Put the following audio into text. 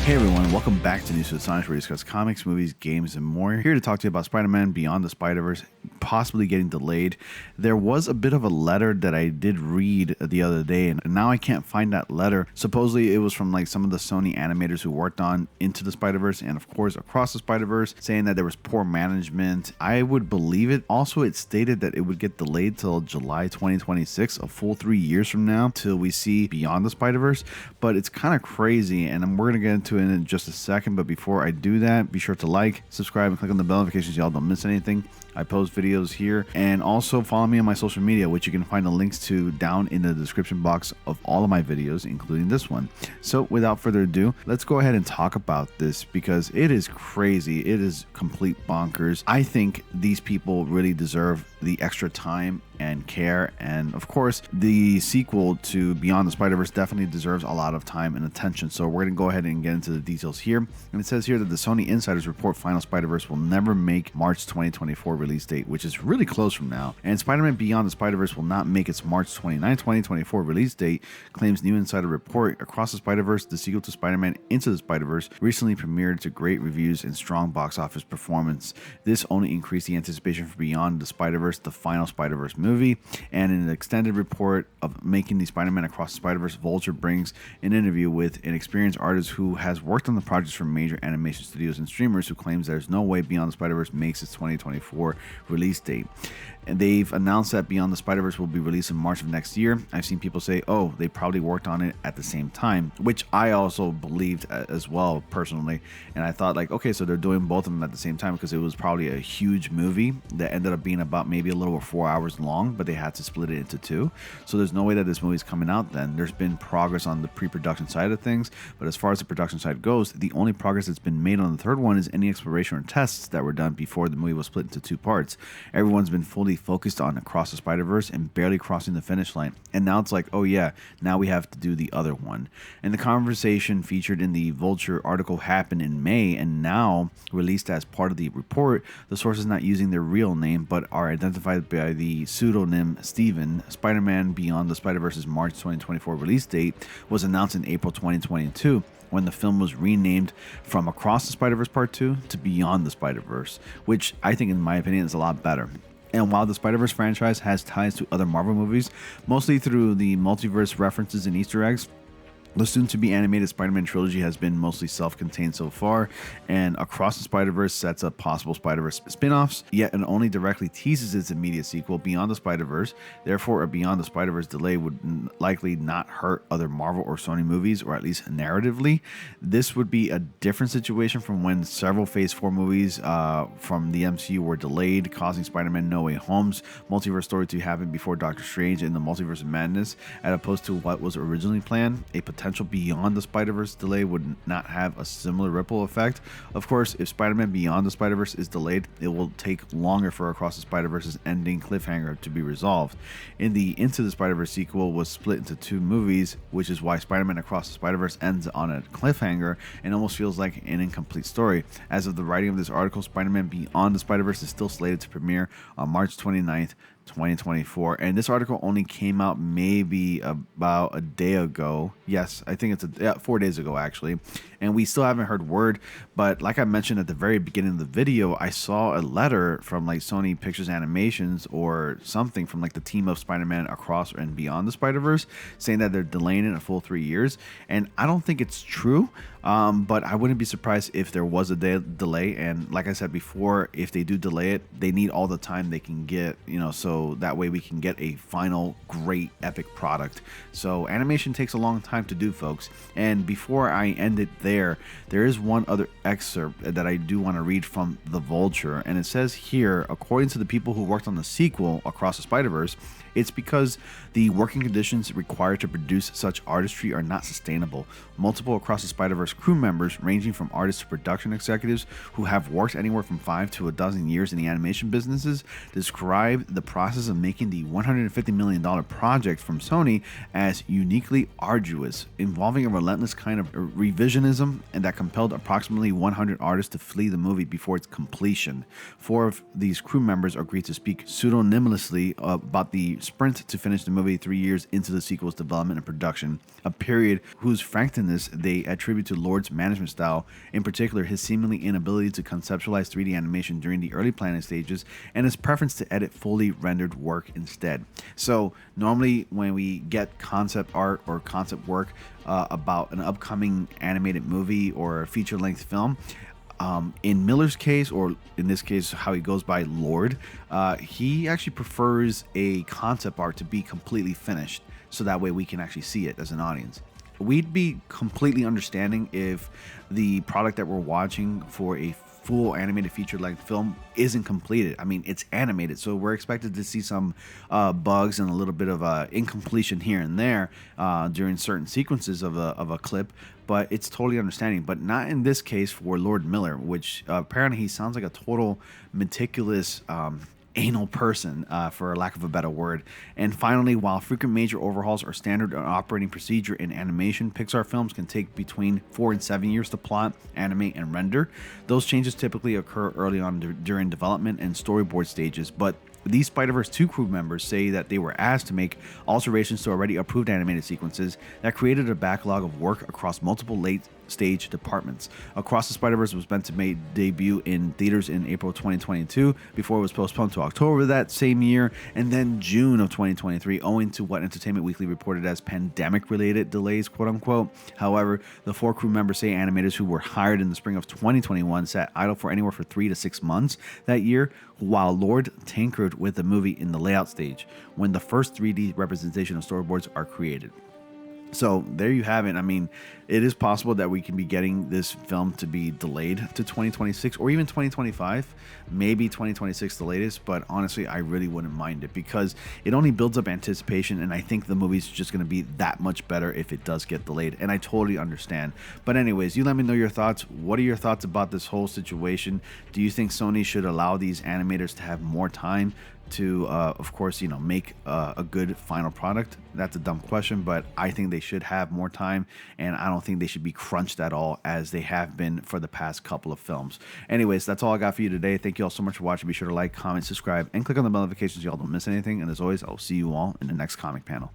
Hey everyone, welcome back to News with Sonic, where we discuss comics, movies, games, and more. Here to talk to you about Spider-Man Beyond the Spider-Verse possibly getting delayed. There was a bit of a letter that I did read the other day, and now I can't find that letter. Supposedly it was from like some of the Sony animators who worked on Into the Spider-Verse and of course Across the Spider-Verse, saying that there was poor management. I would believe it. Also, it stated that it would get delayed till July 2026, a full 3 years from now, till we see Beyond the Spider-Verse. But it's kind of crazy, and we're going to get into it in just a second. But before I do that, be sure to like, subscribe, and click on the bell notifications so y'all don't miss anything. I post videos here, and also follow me on my social media, which you can find the links to down in the description box of all of my videos, including this one. So without further ado, let's go ahead and talk about this, because it is crazy. It is complete bonkers. I think these people really deserve the extra time and care, and of course the sequel to Beyond the Spider-Verse definitely deserves a lot of time and attention. So we're going to go ahead and get into the details here. And it says here that the Sony insiders report Final Spider-Verse will never make March 2024 release date, which is really close from now, and Spider-Man Beyond the Spider-Verse will not make its March 29, 2024 release date, claims new insider report. Across the Spider-Verse, the sequel to Spider-Man Into the Spider-Verse, recently premiered to great reviews and strong box office performance. This only increased the anticipation for Beyond the Spider-Verse, the final Spider-Verse movie. And in an extended report of making the Spider-Man Across the Spider-Verse, Vulture brings an interview with an experienced artist who has worked on the projects for major animation studios and streamers, who claims there's no way Beyond the Spider-Verse makes its 2024 release date. And they've announced that Beyond the Spider-Verse will be released in March of next year. I've seen people say, oh, they probably worked on it at the same time, which I also believed as well personally. And I thought like, okay, so they're doing both of them at the same time, because it was probably a huge movie that ended up being about maybe a little over 4 hours long, but they had to split it into two. So there's no way that this movie's coming out then. There's been progress on the pre-production side of things, but as far as the production side goes, the only progress that's been made on the third one is any exploration or tests that were done before the movie was split into two parts. Everyone's been fully focused on Across the Spider-Verse and barely crossing the finish line. And now it's like, oh yeah, now we have to do the other one. And the conversation featured in the Vulture article happened in May, and now released as part of the report. The source is not using their real name, but are identified by the pseudonym Steven. Spider-Man Beyond the Spider-Verse's March 2024 release date was announced in April 2022, when the film was renamed from Across the Spider-Verse Part 2 to Beyond the Spider-Verse, which I think, in my opinion, is a lot better. And while the Spider-Verse franchise has ties to other Marvel movies, mostly through the multiverse references and Easter eggs, the soon-to-be animated Spider-Man trilogy has been mostly self-contained so far, and Across the Spider-Verse sets up possible Spider-Verse spin-offs, yet it only directly teases its immediate sequel, Beyond the Spider-Verse. Therefore, a Beyond the Spider-Verse delay would likely not hurt other Marvel or Sony movies, or at least narratively. This would be a different situation from when several Phase 4 movies from the MCU were delayed, causing Spider-Man No Way Home's multiverse story to happen before Doctor Strange in the Multiverse of Madness, as opposed to what was originally planned. A potential Beyond the Spider-Verse delay would not have a similar ripple effect. Of course, if Spider-Man Beyond the Spider-Verse is delayed, it will take longer for Across the Spider-Verse's ending cliffhanger to be resolved. In the Into the Spider-Verse sequel was split into two movies, which is why Spider-Man Across the Spider-Verse ends on a cliffhanger and almost feels like an incomplete story. As of the writing of this article, Spider-Man Beyond the Spider-Verse is still slated to premiere on March 29th, 2024, and this article only came out maybe about a day ago. Yes, I think it's 4 days ago actually, and we still haven't heard word. But like I mentioned at the very beginning of the video, I saw a letter from like Sony Pictures Animations or something from like the team of Spider-Man Across and Beyond the Spider-Verse, saying that they're delaying it a full 3 years, and I don't think it's true. But I wouldn't be surprised if there was a delay. And like I said before, if they do delay it, they need all the time they can get, so that way we can get a final great epic product. So animation takes a long time to do, folks. And before I end it there is one other excerpt that I do want to read from the Vulture. And it says here, according to the people who worked on the sequel, Across the Spider-Verse, it's because the working conditions required to produce such artistry are not sustainable. Multiple Across the Spider-Verse crew members, ranging from artists to production executives who have worked anywhere from 5 to a dozen years in the animation businesses, describe the process of making the $150 million project from Sony as uniquely arduous, involving a relentless kind of revisionism, and that compelled approximately 100 artists to flee the movie before its completion. 4 of these crew members agreed to speak pseudonymously about the sprint to finish the movie 3 years into the sequel's development and production, a period whose frankness they attribute to Lord's management style, in particular his seemingly inability to conceptualize 3D animation during the early planning stages, and his preference to edit fully rendered work instead. So normally when we get concept art or concept work about an upcoming animated movie or feature-length film, in Miller's case, or in this case, how he goes by Lord, he actually prefers a concept art to be completely finished, so that way we can actually see it as an audience. We'd be completely understanding if the product that we're watching for a full animated feature-length film isn't completed. I mean, it's animated, so we're expected to see some bugs and a little bit of incompletion here and there during certain sequences of a clip, but it's totally understanding. But not in this case for Lord Miller, which apparently he sounds like a total meticulous anal person, for lack of a better word. And finally, while frequent major overhauls are standard operating procedure in animation, Pixar films can take between 4 and 7 years to plot, animate, and render. Those changes typically occur early on during development and storyboard stages, but these Spider-Verse 2 crew members say that they were asked to make alterations to already approved animated sequences that created a backlog of work across multiple late-stage departments. Across the Spider-Verse was meant to debut in theaters in April 2022 before it was postponed to October that same year, and then June of 2023 owing to what Entertainment Weekly reported as pandemic-related delays, quote-unquote. However, the 4 crew members say animators who were hired in the spring of 2021 sat idle for anywhere from 3 to 6 months that year, while Lord tinkered with the movie in the layout stage when the first 3D representation of storyboards are created. So there you have it. I mean, it is possible that we can be getting this film to be delayed to 2026 or even 2025, maybe 2026 the latest, but honestly, I really wouldn't mind it because it only builds up anticipation, and I think the movie's just going to be that much better if it does get delayed, and I totally understand. But anyways, you let me know your thoughts. What are your thoughts about this whole situation? Do you think Sony should allow these animators to have more time to of course, make a good final product? That's a dumb question, but I think they should have more time, and I don't think they should be crunched at all as they have been for the past couple of films. Anyways, that's all I got for you today. Thank you all so much for watching. Be sure to like, comment, subscribe, and click on the bell notifications so y'all don't miss anything. And as always, I'll see you all in the next comic panel.